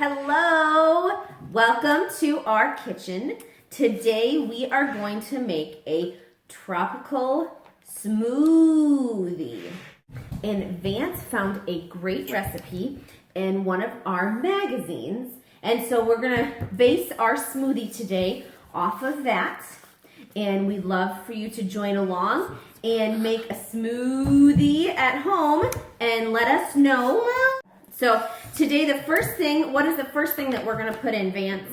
Hello, welcome to our kitchen. Today we are going to make a tropical smoothie. And Vance found a great recipe in one of our magazines. And so we're gonna base our smoothie today off of that. And we'd love for you to join along and make a smoothie at home and let us know. So today the first thing, what is the first thing that we're gonna put in, Vance?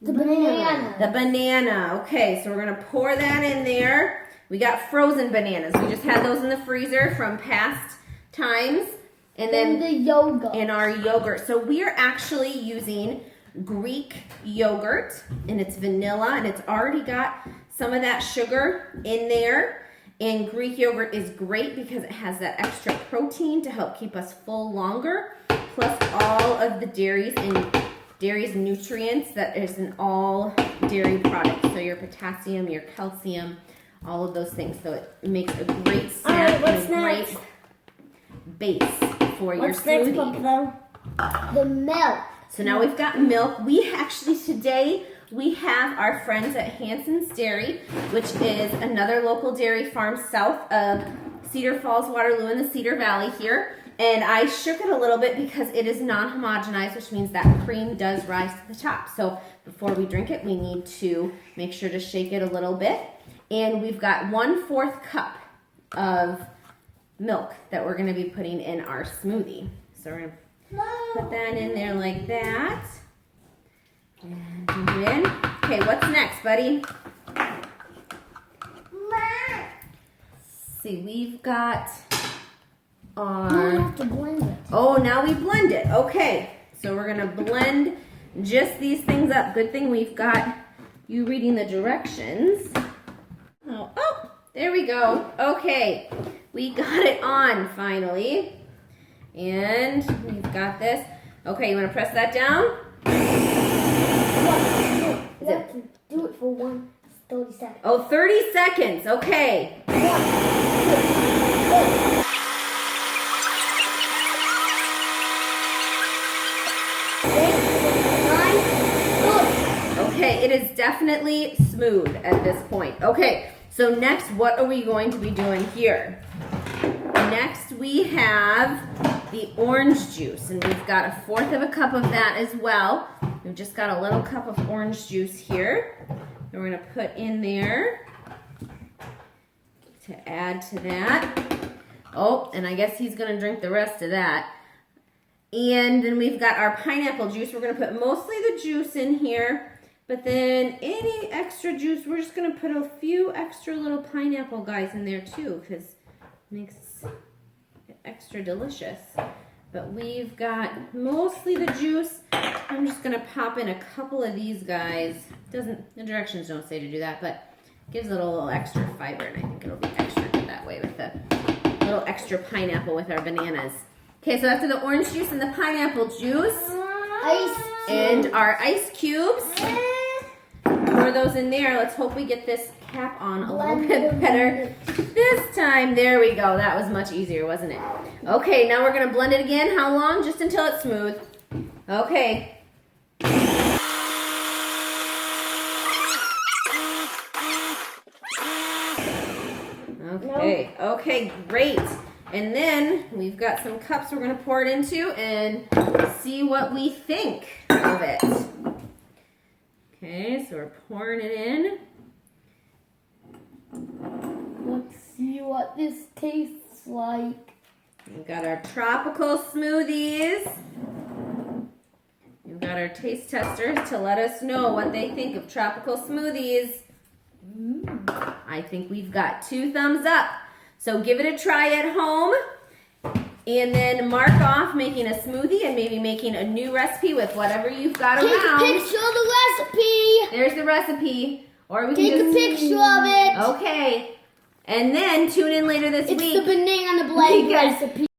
The banana. The banana. Okay, so we're gonna pour that in there. We got frozen bananas. We just had those in the freezer from past times. And then the yogurt. And our yogurt. So we are actually using Greek yogurt, and it's vanilla, and it's already got some of that sugar in there. And Greek yogurt is great because it has that extra protein to help keep us full longer, plus all of the dairies and nutrients that is in all dairy products. So your potassium, your calcium, all of those things. So it makes a great snack and a great base for your smoothie. What's next, the milk. So now we've got milk. We actually today we have our friends at Hanson's Dairy, which is another local dairy farm south of Cedar Falls, Waterloo in the Cedar Valley here. And I shook it a little bit because it is non-homogenized, which means that cream does rise to the top. So before we drink it, we need to make sure to shake it a little bit. And we've got 1/4 cup of milk that we're gonna be putting in our smoothie. So we're gonna put that in there like that. And put it in. Okay, what's next, buddy? See, we've got our... You have to blend it. Oh, now we blend it. Okay, so we're gonna blend just these things up. Good thing we've got you reading the directions. Oh, there we go. Okay, we got it on finally. And we've got this. Okay, you wanna press that down? You have to do it for 30 seconds. Oh, 30 seconds. Okay. Okay, it is definitely smooth at this point. Okay, so next, what are we going to be doing here? Next, we have the orange juice, and we've got 1/4 cup of that as well. We've just got a little cup of orange juice here. And we're gonna put in there to add to that. Oh, and I guess he's gonna drink the rest of that. And then we've got our pineapple juice. We're gonna put mostly the juice in here, but then any extra juice, we're just gonna put a few extra little pineapple guys in there too, because it makes it extra delicious. But we've got mostly the juice. I'm just gonna pop in a couple of these guys. The directions don't say to do that, but gives it a little extra fiber, and I think it'll be extra good that way with the little extra pineapple with our bananas. Okay, so after the orange juice and the pineapple juice, and our ice cubes, pour those in there. Let's hope we get this cap on a little bit better this time. There we go. That was much easier, wasn't it? Okay, now we're gonna blend it again. How long? Just until it's smooth. Okay. Okay, great. And then we've got some cups we're gonna pour it into and see what we think of it. Okay, so we're pouring it in. Let's see what this tastes like. We've got our tropical smoothies. We've got our taste testers to let us know what they think of tropical smoothies. I think we've got 2 thumbs up. So give it a try at home. And then mark off making a smoothie and maybe making a new recipe with whatever you've got around. Take a picture of the recipe. There's the recipe. Or we Take can a picture of it. Okay. And then tune in later this week. It's the banana blend recipe.